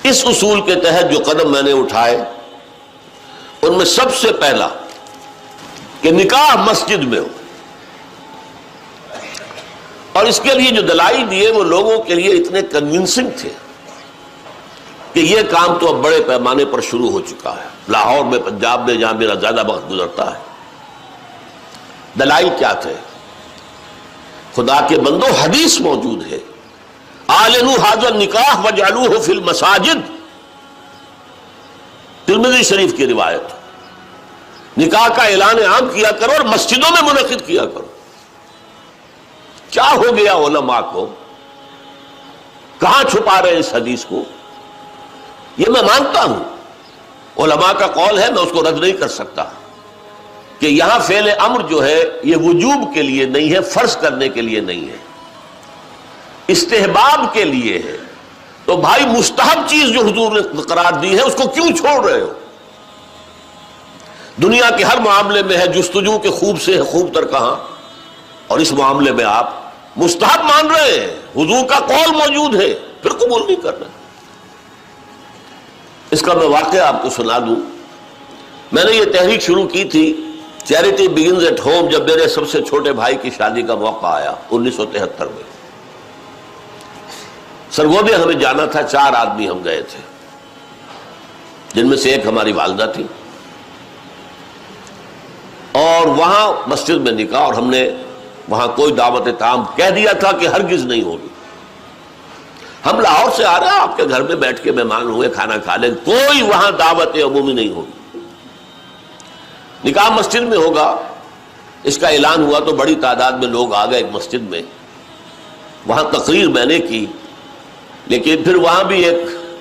اس اصول کے تحت جو قدم میں نے اٹھائے ان میں سب سے پہلا کہ نکاح مسجد میں ہو، اور اس کے لیے جو دلائل دیے وہ لوگوں کے لیے اتنے کنونسنگ تھے کہ یہ کام تو اب بڑے پیمانے پر شروع ہو چکا ہے، لاہور میں، پنجاب میں، جہاں میرا زیادہ وقت گزرتا ہے۔ دلائل کیا تھے؟ خدا کے بندو، حدیث موجود ہے، اعلنوا ھذا النکاح واجعلوہ فی المساجد، ترمذی شریف کی روایت، نکاح کا اعلان عام کیا کرو اور مسجدوں میں منعقد کیا کرو۔ کیا ہو گیا علماء کو؟ کہاں چھپا رہے اس حدیث کو؟ یہ میں مانتا ہوں، علماء کا قول ہے، میں اس کو رد نہیں کر سکتا کہ یہاں فعل امر جو ہے یہ وجوب کے لیے نہیں ہے، فرض کرنے کے لیے نہیں ہے، استحباب کے لیے ہے۔ تو بھائی مستحب چیز جو حضور نے قرار دی ہے اس کو کیوں چھوڑ رہے ہو؟ دنیا کے ہر معاملے میں ہے جستجو کے خوب سے ہے خوب تر کہاں، اور اس معاملے میں آپ مستحب مان رہے ہیں، حضور کا قول موجود ہے، پھر قبول نہیں کر رہے۔ اس کا میں واقعہ آپ کو سنا دوں۔ میں نے یہ تحریک شروع کی تھی، چیریٹی بگنز ایٹ ہوم، جب میرے سب سے چھوٹے بھائی کی شادی کا موقع آیا 1973 میں۔ سرگودے ہمیں جانا تھا، 4 آدمی ہم گئے تھے، جن میں سے ایک ہماری والدہ تھی، اور وہاں مسجد میں نکاح، اور ہم نے وہاں کوئی دعوت تام کہہ دیا تھا کہ ہرگز نہیں ہوگی۔ ہم لاہور سے آ رہے ہیں، آپ کے گھر میں بیٹھ کے مہمان ہوئے، کھانا کھا لیں، کوئی وہاں دعوت عمومی نہیں ہوگی، نکاح مسجد میں ہوگا۔ اس کا اعلان ہوا تو بڑی تعداد میں لوگ آ گئے ایک مسجد میں، وہاں تقریر میں نے کی، لیکن پھر وہاں بھی ایک،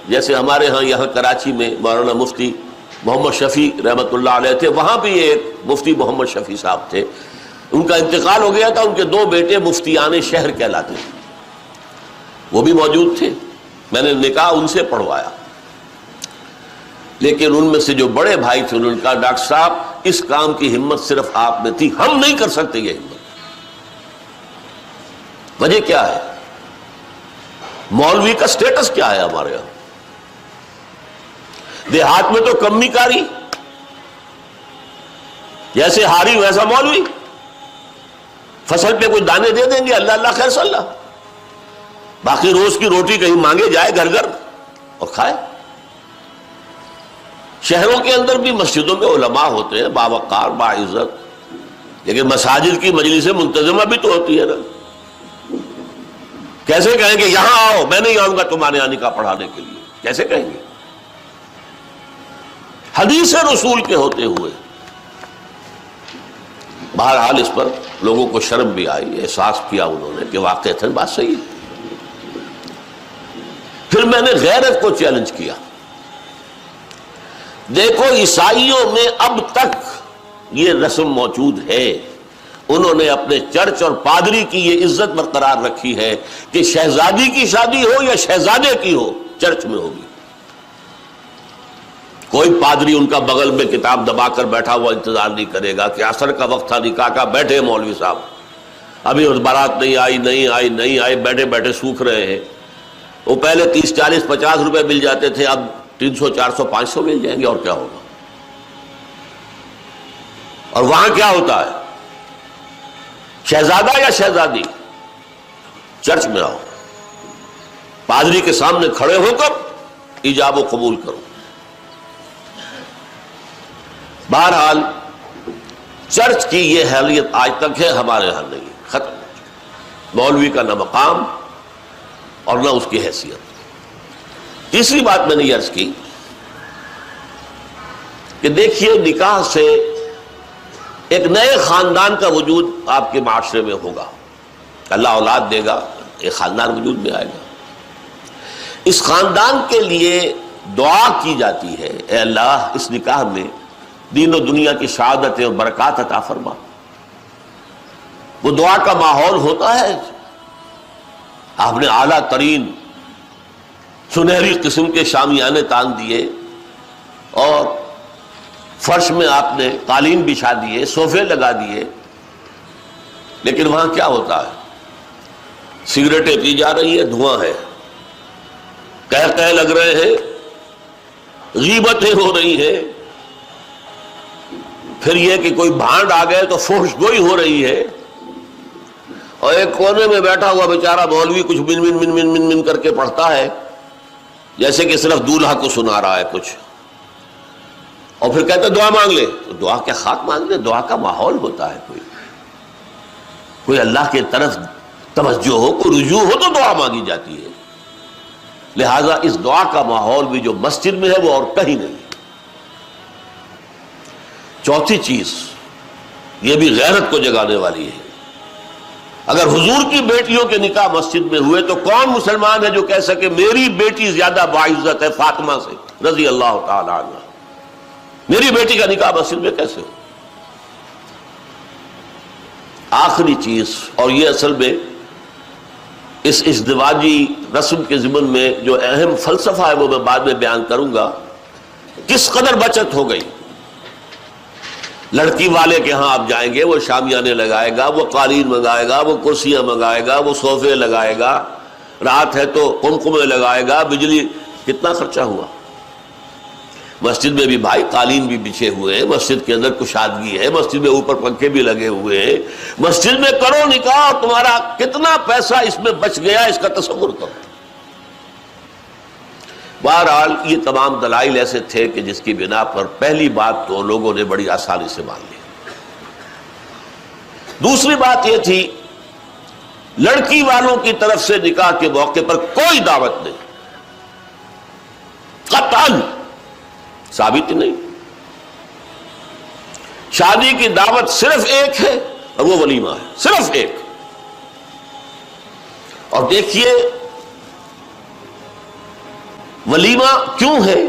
جیسے ہمارے ہاں یہاں کراچی میں مولانا مفتی محمد شفیع رحمۃ اللہ علیہ تھے، وہاں بھی ایک مفتی محمد شفیع صاحب تھے، ان کا انتقال ہو گیا تھا، ان کے 2 بیٹے مفتیان شہر کہلاتے تھے، وہ بھی موجود تھے، میں نے نکاح ان سے پڑھوایا۔ لیکن ان میں سے جو بڑے بھائی تھے انہوں نے کہا ڈاکٹر صاحب اس کام کی ہمت صرف آپ میں تھی، ہم نہیں کر سکتے یہ ہمت۔ وجہ کیا ہے؟ مولوی کا سٹیٹس کیا ہے ہمارے یہاں؟ دیہات میں تو کمی کاری، جیسے ہاری ویسا مولوی، فصل پہ کوئی دانے دے دیں گے، اللہ اللہ خیر صلی اللہ، باقی روز کی روٹی کہیں مانگے جائے گھر گھر اور کھائے۔ شہروں کے اندر بھی مسجدوں میں علماء ہوتے ہیں باوقار باعزت، لیکن مساجد کی مجلس منتظمہ بھی تو ہوتی ہے نا۔ کیسے کہیں گے یہاں آؤ، میں نہیں آؤں گا تمہارے یہاں نکاح پڑھانے کے لیے؟ کیسے کہیں گے؟ حدیث رسول کے ہوتے ہوئے بہرحال اس پر لوگوں کو شرم بھی آئی، احساس کیا انہوں نے کہ واقعتاً بات صحیح ہے۔ پھر میں نے غیرت کو چیلنج کیا۔ دیکھو عیسائیوں میں اب تک یہ رسم موجود ہے، انہوں نے اپنے چرچ اور پادری کی یہ عزت برقرار رکھی ہے کہ شہزادی کی شادی ہو یا شہزادے کی ہو چرچ میں ہوگی۔ کوئی پادری ان کا بغل میں کتاب دبا کر بیٹھا ہوا انتظار نہیں کرے گا کہ عصر کا وقت تھا نکاح کا، بیٹھے مولوی صاحب ابھی بارات نہیں آئی، بیٹھے بیٹھے سوکھ رہے ہیں۔ وہ پہلے 30 40 50 روپے مل جاتے تھے، اب 300 400 500 مل جائیں گے، اور کیا ہوگا؟ اور وہاں کیا ہوتا ہے؟ شہزادہ یا شہزادی چرچ میں آؤ، پادری کے سامنے کھڑے ہو کر ایجاب و قبول کرو۔ بہرحال چرچ کی یہ حیثیت آج تک ہے، ہمارے یہاں نہیں، ختم۔ مولوی کا نہ مقام اور نہ اس کی حیثیت۔ تیسری بات میں نے یہ عرض کی کہ دیکھیے نکاح سے ایک نئے خاندان کا وجود آپ کے معاشرے میں ہوگا، اللہ اولاد دے گا، ایک خاندان وجود میں آئے گا۔ اس خاندان کے لیے دعا کی جاتی ہے، اے اللہ اس نکاح میں دین و دنیا کی سعادتیں اور برکات عطا فرما۔ وہ دعا کا ماحول ہوتا ہے، آپ نے اعلیٰ ترین سنہری قسم کے شامیانے تان دیے، اور فرش میں آپ نے قالین بچھا دیے، صوفے لگا دیے، لیکن وہاں کیا ہوتا ہے؟ سگریٹیں پی جا رہی ہے، دھواں ہے، کہہ لگ رہے ہیں، غیبتیں ہو رہی ہیں، پھر یہ کہ کوئی بھانڈ آ گئے تو فحش گوئی ہو رہی ہے، اور ایک کونے میں بیٹھا ہوا بیچارہ مولوی کچھ من من من من من من کر کے پڑھتا ہے جیسے کہ صرف دولہا کو سنا رہا ہے کچھ، اور پھر کہتے دعا مانگ لے. تو دعا کیا خاک مانگ لے؟ دعا کا ماحول ہوتا ہے، کوئی اللہ کی طرف توجہ ہو، کوئی رجوع ہو تو دعا مانگی جاتی ہے. لہذا اس دعا کا ماحول بھی جو مسجد میں ہے وہ اور کہیں نہیں. چوتھی چیز یہ بھی غیرت کو جگانے والی ہے، اگر حضور کی بیٹیوں کے نکاح مسجد میں ہوئے تو کون مسلمان ہے جو کہہ سکے میری بیٹی زیادہ باعزت ہے فاطمہ سے رضی اللہ تعالی عنہ؟ میری بیٹی کا نکاح مسجد میں کیسے ہو؟ آخری چیز، اور یہ اصل میں اس ازدواجی رسم کے ضمن میں جو اہم فلسفہ ہے وہ میں بعد میں بیان کروں گا. کس قدر بچت ہو گئی. لڑکی والے کے ہاں آپ جائیں گے، وہ شامیانے لگائے گا، وہ قالین منگائے گا، وہ کرسیاں منگائے گا، وہ صوفے لگائے گا، رات ہے تو قمقمے لگائے گا، بجلی. کتنا خرچہ ہوا. مسجد میں بھی بھائی قالین بھی بچھے ہوئے ہیں، مسجد کے اندر کشادگی ہے، مسجد میں اوپر پنکھے بھی لگے ہوئے ہیں، مسجد میں کرو نکاح اور تمہارا کتنا پیسہ اس میں بچ گیا اس کا تصور کرو. بہرحال یہ تمام دلائل ایسے تھے کہ جس کی بنا پر پہلی بات تو لوگوں نے بڑی آسانی سے مان لی. دوسری بات یہ تھی لڑکی والوں کی طرف سے نکاح کے موقع پر کوئی دعوت نہیں، قطعاً ثابت نہیں. شادی کی دعوت صرف ایک ہے اور وہ ولیمہ ہے، صرف ایک. اور دیکھیے ولیمہ کیوں ہے.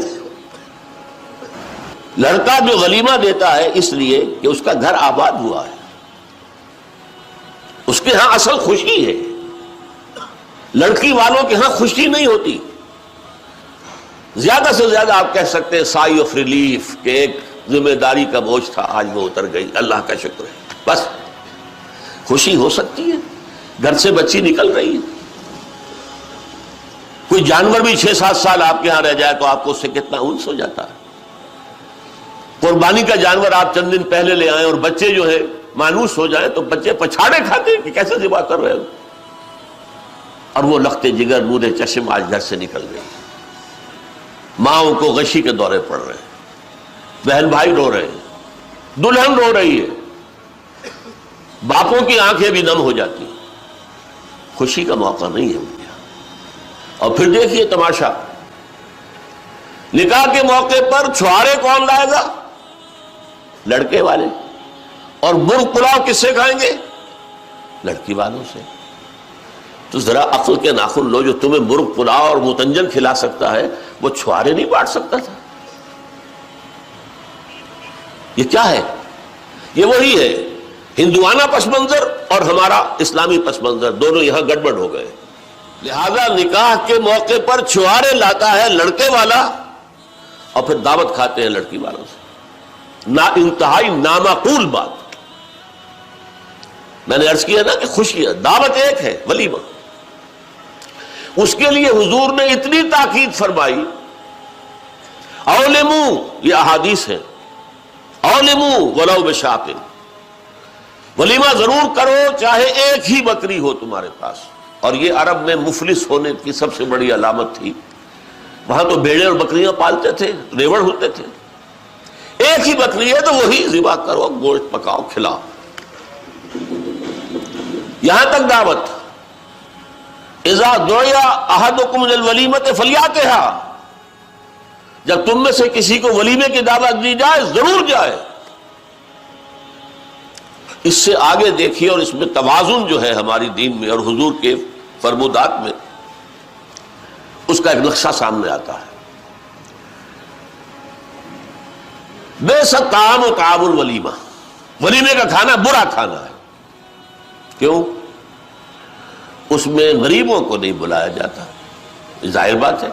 لڑکا جو ولیمہ دیتا ہے اس لیے کہ اس کا گھر آباد ہوا ہے، اس کے ہاں اصل خوشی ہے. لڑکی والوں کے ہاں خوشی نہیں ہوتی. زیادہ سے زیادہ آپ کہہ سکتے ہیں سائی آف ریلیف کہ ایک ذمہ داری کا بوجھ تھا آج وہ اتر گئی، اللہ کا شکر ہے. بس خوشی ہو سکتی ہے، گھر سے بچی نکل رہی ہے. کوئی جانور بھی 6-7 سال آپ کے ہاں رہ جائے تو آپ کو اس سے کتنا انس ہو جاتا ہے. قربانی کا جانور آپ چند دن پہلے لے آئیں اور بچے جو ہے مانوس ہو جائیں تو بچے پچھاڑے کھاتے ہیں کہ کیسے ذبح کر رہے ہو. اور وہ لخت جگر نور چشم آج گھر سے نکل گئی. ماؤں کو غشی کے دورے پڑ رہے ہیں، بہن بھائی رو رہے ہیں، دلہن رو رہی ہے، باپوں کی آنکھیں بھی نم ہو جاتی ہیں. خوشی کا موقع نہیں ہے ان کے. اور پھر دیکھیے تماشا، نکاح کے موقع پر چھوارے کون لائے گا؟ لڑکے والے. اور مرغ پلاؤ کس سے کھائیں گے؟ لڑکی والوں سے. تو ذرا عقل کے ناخن لو، جو تمہیں مرغ پلاؤ اور متنجن کھلا سکتا ہے وہ چھوارے نہیں بانٹ سکتا تھا. یہ کیا ہے؟ یہ وہی ہے ہندوانہ پس منظر اور ہمارا اسلامی پس منظر، دونوں یہاں گڑبڑ ہو گئے. لہذا نکاح کے موقع پر چھوارے لاتا ہے لڑکے والا اور پھر دعوت کھاتے ہیں لڑکی والوں سے. انتہائی نامعقول بات. میں نے عرض کیا نا کہ خوشی ہے، دعوت ایک ہے ولیمہ. اس کے لیے حضور نے اتنی تاکید فرمائی. اولموا، یہ احادیث ہے، اولموا ولو بشاۃ، ولیمہ ضرور کرو چاہے ایک ہی بکری ہو تمہارے پاس. اور یہ عرب میں مفلس ہونے کی سب سے بڑی علامت تھی. وہاں تو بھیڑیں اور بکریاں پالتے تھے، ریوڑ ہوتے تھے. ایک ہی بکری ہے تو وہی ذبح کرو، گوشت پکاؤ، کھلاؤ. یہاں تک دعوت اذا دعی احدکم للولیمۃ فلیاتھا، جب تم میں سے کسی کو ولیمے کی دعوت دی جائے ضرور جائے. اس سے آگے دیکھیے، اور اس میں توازن جو ہے ہماری دین میں اور حضور کے فرمودات میں، اس کا ایک نقشہ سامنے آتا ہے. بے ست طعام و طعام الولیمہ، ولیمے کا کھانا برا کھانا ہے. کیوں؟ اس میں غریبوں کو نہیں بلایا جاتا. ظاہر بات ہے،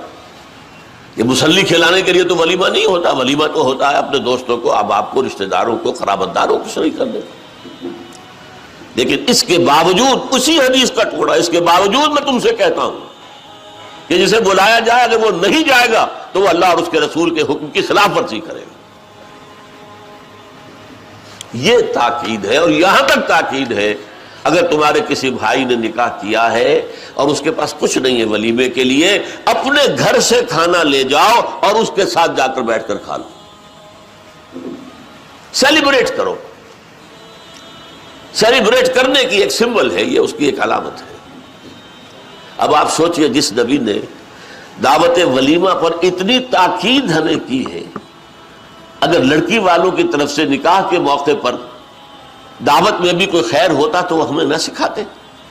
یہ مسلی کھلانے کے لیے تو ولیمہ نہیں ہوتا. ولیمہ تو ہوتا ہے اپنے دوستوں کو، اب آپ کو، رشتہ داروں کو، قرابت داروں کو شریک کرنے. لیکن اس کے باوجود، اسی حدیث کا ٹکڑا، اس کے باوجود میں تم سے کہتا ہوں کہ جسے بلایا جائے اگر وہ نہیں جائے گا تو وہ اللہ اور اس کے رسول کے حکم کی خلاف ورزی کرے گا. یہ تاکید ہے. اور یہاں تک تاکید ہے اگر تمہارے کسی بھائی نے نکاح کیا ہے اور اس کے پاس کچھ نہیں ہے ولیمے کے لیے، اپنے گھر سے کھانا لے جاؤ اور اس کے ساتھ جا کر بیٹھ کر کھا لو، سیلیبریٹ کرو. سیلیبریٹ کرنے کی ایک سمبل ہے، یہ اس کی ایک علامت ہے. اب آپ سوچئے جس نبی نے دعوت ولیمہ پر اتنی تاکید ہمیں کی ہے، اگر لڑکی والوں کی طرف سے نکاح کے موقع پر دعوت میں بھی کوئی خیر ہوتا تو وہ ہمیں نہ سکھاتے،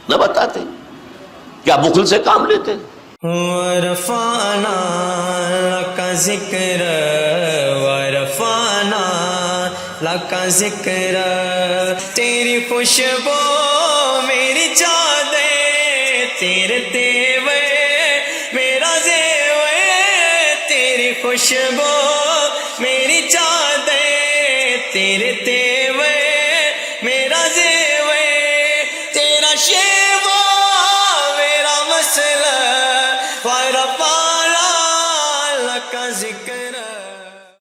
نہ بتاتے؟ کیا بخل سے کام لیتے؟ ورفعنا لک ذکر ورفعنا لک ذکر، تیری خوشبو میری چادر، تیرے تیور میرا زیور، تیری خوشبو میری چادر، تیرے تیور میرا زیور، تیرا شیر